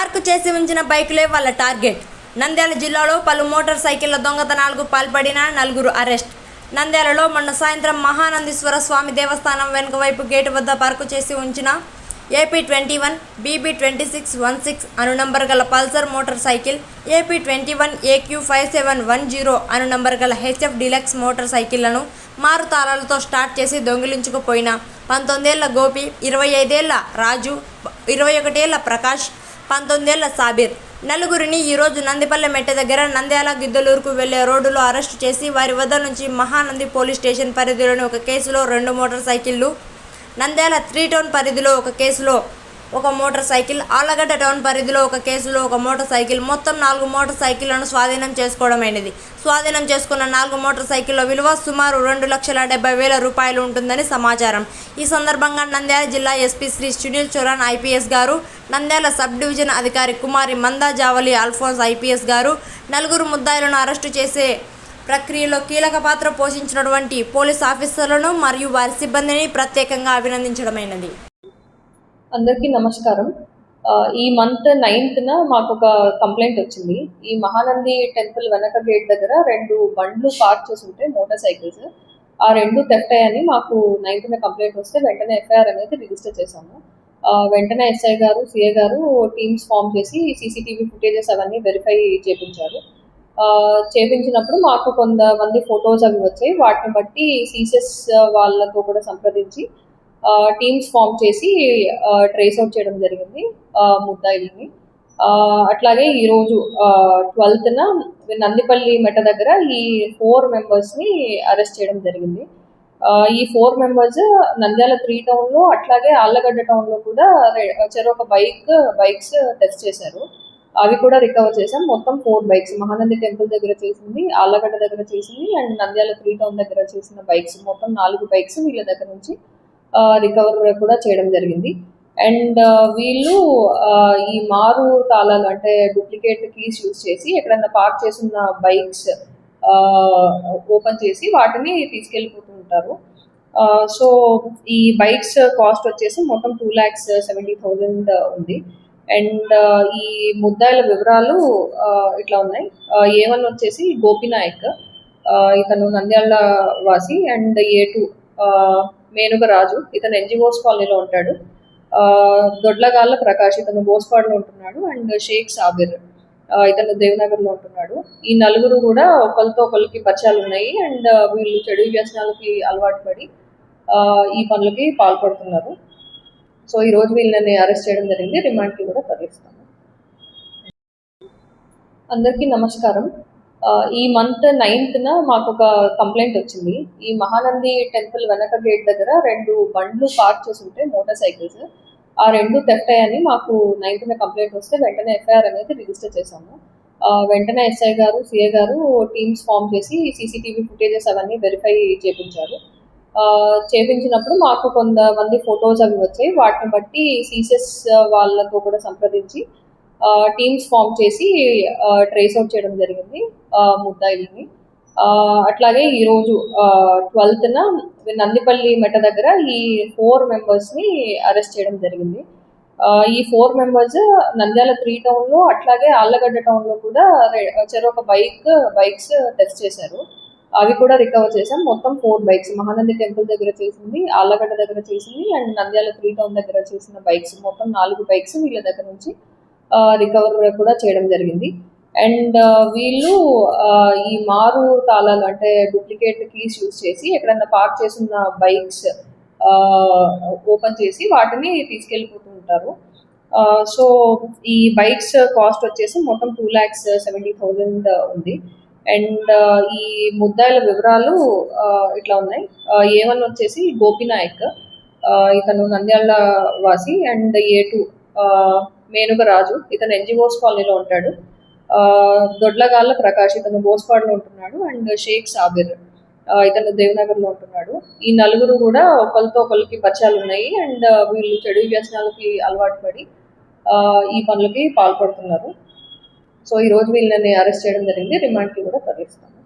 Park చేసి ఉంచిన బైకులే వాళ్ళ టార్గెట్. నంద్యాల జిల్లాలో పలు మోటార్ సైకిళ్ల దొంగతనాలకు పాల్పడిన 4 అరెస్ట్. నంద్యాలలో మొన్న సాయంత్రం మహానందీశ్వర స్వామి దేవస్థానం వెనుక వైపు గేటు వద్ద పార్కు చేసి ఉంచిన AP21 BB2616 అను నంబర్ గల Pulsar motor cycle, AP21 AQ5710 అను నంబర్ గల HF డీలక్స్ మోటార్ సైకిళ్లను మారు తాళాలతో స్టార్ట్ చేసి దొంగిలించుకుపోయిన 19 ఏళ్ల గోపి, 25 ఏళ్ల రాజు, 21 ఏళ్ల ప్రకాష్, 19 ఏళ్ల సాబిర్ నలుగురిని ఈరోజు నందిపల్లె మెట్ట దగ్గర నంద్యాల గిద్దలూరుకు వెళ్లే రోడ్డులో అరెస్టు చేసి వారి వద్ద నుంచి మహానంది పోలీస్ స్టేషన్ పరిధిలోని ఒక కేసులో 2 మోటార్ సైకిళ్లు, నంద్యాల 3 టౌన్ పరిధిలో ఒక కేసులో ఒక మోటార్ సైకిల్, ఆళ్లగడ్డ టౌన్ పరిధిలో ఒక కేసులో ఒక మోటార్ సైకిల్, మొత్తం 4 మోటార్ సైకిళ్లను స్వాధీనం చేసుకోవడమైనది. స్వాధీనం చేసుకున్న 4 మోటార్ సైకిళ్ల విలువ సుమారు 2,70,000 రూపాయలు ఉంటుందని సమాచారం. ఈ సందర్భంగా నంద్యాల జిల్లా ఎస్పీ శ్రీ సునీల్ చౌరాన్ IPS గారు, నంద్యాల సబ్ డివిజన్ అధికారి కుమారి మందా జావలి అల్ఫోన్స్ IPS గారు 4 ముద్దాయిలను అరెస్టు చేసే ప్రక్రియలో కీలక పాత్ర పోషించినటువంటి పోలీస్ ఆఫీసర్లను మరియు వారి సిబ్బందిని ప్రత్యేకంగా అభినందించడమైనది. అందరికీ నమస్కారం. ఈ మంత్ 9th మాకు ఒక కంప్లైంట్ వచ్చింది. ఈ మహానంది టెంపుల్ వెనక గేట్ దగ్గర 2 బండ్లు పార్క్ చేసి ఉంటే మోటార్ సైకిల్స్, ఆ 2 థెఫ్ట్ అయ్యాయని మాకు 9th కంప్లైంట్ వస్తే వెంటనే FIR అనేది రిజిస్టర్ చేశాము. వెంటనే SI గారు, CA గారు టీమ్స్ ఫామ్ చేసి CCTV ఫుటేజెస్ అవన్నీ వెరిఫై చేయించారు. చేయించినప్పుడు మాకు కొంతమంది ఫొటోస్ అవి వచ్చాయి. వాటిని బట్టి సీసెస్ వాళ్ళతో కూడా సంప్రదించి టీమ్స్ ఫామ్ చేసి ట్రేస్ అవుట్ చేయడం జరిగింది ముద్దాయిల్ని. అట్లాగే ఈరోజు 12th నందిపల్లి మెట్ట దగ్గర ఈ 4 మెంబర్స్ని అరెస్ట్ చేయడం జరిగింది. ఈ 4 మెంబర్స్ నంద్యాల 3 టౌన్లో అట్లాగే ఆళ్లగడ్డ టౌన్లో కూడా చెరొక బైక్స్ టెస్ట్ చేశారు. అవి కూడా రికవర్ చేసాం. మొత్తం 4 బైక్స్ మహానంది టెంపుల్ దగ్గర చేసింది, ఆళ్లగడ్డ దగ్గర చేసింది అండ్ నంద్యాల 3 టౌన్ దగ్గర చేసిన బైక్స్, మొత్తం 4 బైక్స్ వీళ్ళ దగ్గర నుంచి రికవర్ కూడా చేయడం జరిగింది. అండ్ వీళ్ళు ఈ మారు తాళాలు అంటే డూప్లికేట్ కీస్ యూజ్ చేసి ఎక్కడన్నా పార్క్ చేసిన బైక్స్ ఓపెన్ చేసి వాటిని తీసుకెళ్ళిపోతుంటారు. సో ఈ బైక్స్ కాస్ట్ వచ్చేసి మొత్తం 2,70,000 ఉంది. అండ్ ఈ ముద్దాయిల వివరాలు ఇట్లా ఉన్నాయి. A1 వచ్చేసి గోపినాయక్, ఇతను నంద్యాల వాసి. అండ్ A2 మేనుగ రాజు, ఇతను NGOs కాలనీలో ఉంటాడు. దొడ్లగాళ్ళ ప్రకాష్, ఇతను బోస్పాడ్లో ఉంటున్నాడు. అండ్ షేక్ సాబిర్, ఇతను దేవనగర్లో ఉంటున్నాడు. ఈ 4 కూడా ఒకరికి పరిచయాలు ఉన్నాయి. అండ్ వీళ్ళు చెడు వ్యసనాలకి అలవాటు పడి ఈ పనులకి పాల్పడుతున్నారు. సో ఈరోజు వీళ్ళని అరెస్ట్ చేయడం జరిగింది. రిమాండ్కి కూడా తరలిస్తాము. అందరికీ నమస్కారం. ఈ మంత్ 9th మాకు ఒక కంప్లైంట్ వచ్చింది. ఈ మహానంది టెంపుల్ వెనక గేట్ దగ్గర 2 బండ్లు పార్క్ చేసి ఉంటే మోటార్ సైకిల్స్, ఆ 2 థెఫ్ట్ అయ్యాయని మాకు 9th కంప్లైంట్ వస్తే వెంటనే FIR అనేది రిజిస్టర్ చేశాము. వెంటనే SI గారు, CA గారు టీమ్స్ ఫామ్ చేసి CCTV ఫుటేజెస్ అవన్నీ వెరిఫై చేయించారు. చేయించినప్పుడు మాకు కొంతమంది ఫొటోస్ అవి వచ్చాయి. వాటిని బట్టి సీసెస్ వాళ్ళతో కూడా సంప్రదించి టీమ్స్ ఫామ్ చేసి ట్రేస్ అవుట్ చేయడం జరిగింది ముద్దాయిల్ని. అట్లాగే ఈరోజు 12th నందిపల్లి మెట్ట దగ్గర ఈ 4 మెంబర్స్ని అరెస్ట్ చేయడం జరిగింది. ఈ 4 మెంబర్స్ నంద్యాల 3 టౌన్లో అట్లాగే ఆళ్లగడ్డ టౌన్లో కూడా చెరొక బైక్స్ టెస్ట్ చేశారు. అవి కూడా రికవర్ చేసాం. మొత్తం 4 బైక్స్ మహానంది టెంపుల్ దగ్గర చేసింది, ఆళ్లగడ్డ దగ్గర చేసింది అండ్ నంద్యాల 3 టౌన్ దగ్గర చేసిన బైక్స్, మొత్తం 4 బైక్స్ వీళ్ళ దగ్గర నుంచి రికవర్ కూడా చేయడం జరిగింది. అండ్ వీళ్ళు ఈ మారు తాళాలు అంటే డూప్లికేట్ కీస్ యూజ్ చేసి ఎక్కడన్నా పార్క్ చేసిన బైక్స్ ఓపెన్ చేసి వాటిని తీసుకెళ్ళిపోతుంటారు. సో ఈ బైక్స్ కాస్ట్ వచ్చేసి మొత్తం 2,70,000 ఉంది. అండ్ ఈ ముద్దాయిల వివరాలు ఇట్లా ఉన్నాయి. A1 వచ్చేసి గోపినాయక్, ఇతను నంద్యాల వాసి. అండ్ A2 మేనుగ రాజు, ఇతను NGOs కాలనీలో ఉంటాడు. దొడ్లగాళ్ళ ప్రకాష్, ఇతను బోస్పాడ్లో ఉంటున్నాడు. అండ్ షేక్ సాబిర్, ఇతను దేవనగర్లో ఉంటున్నాడు. ఈ 4 కూడా ఒకరికి పరిచయాలు ఉన్నాయి. అండ్ వీళ్ళు చెడు వ్యసనాలకి అలవాటు పడి ఈ పనులకి పాల్పడుతున్నారు. సో ఈరోజు వీళ్ళని అరెస్ట్ చేయడం జరిగింది. రిమాండ్కి కూడా తరలిస్తాము.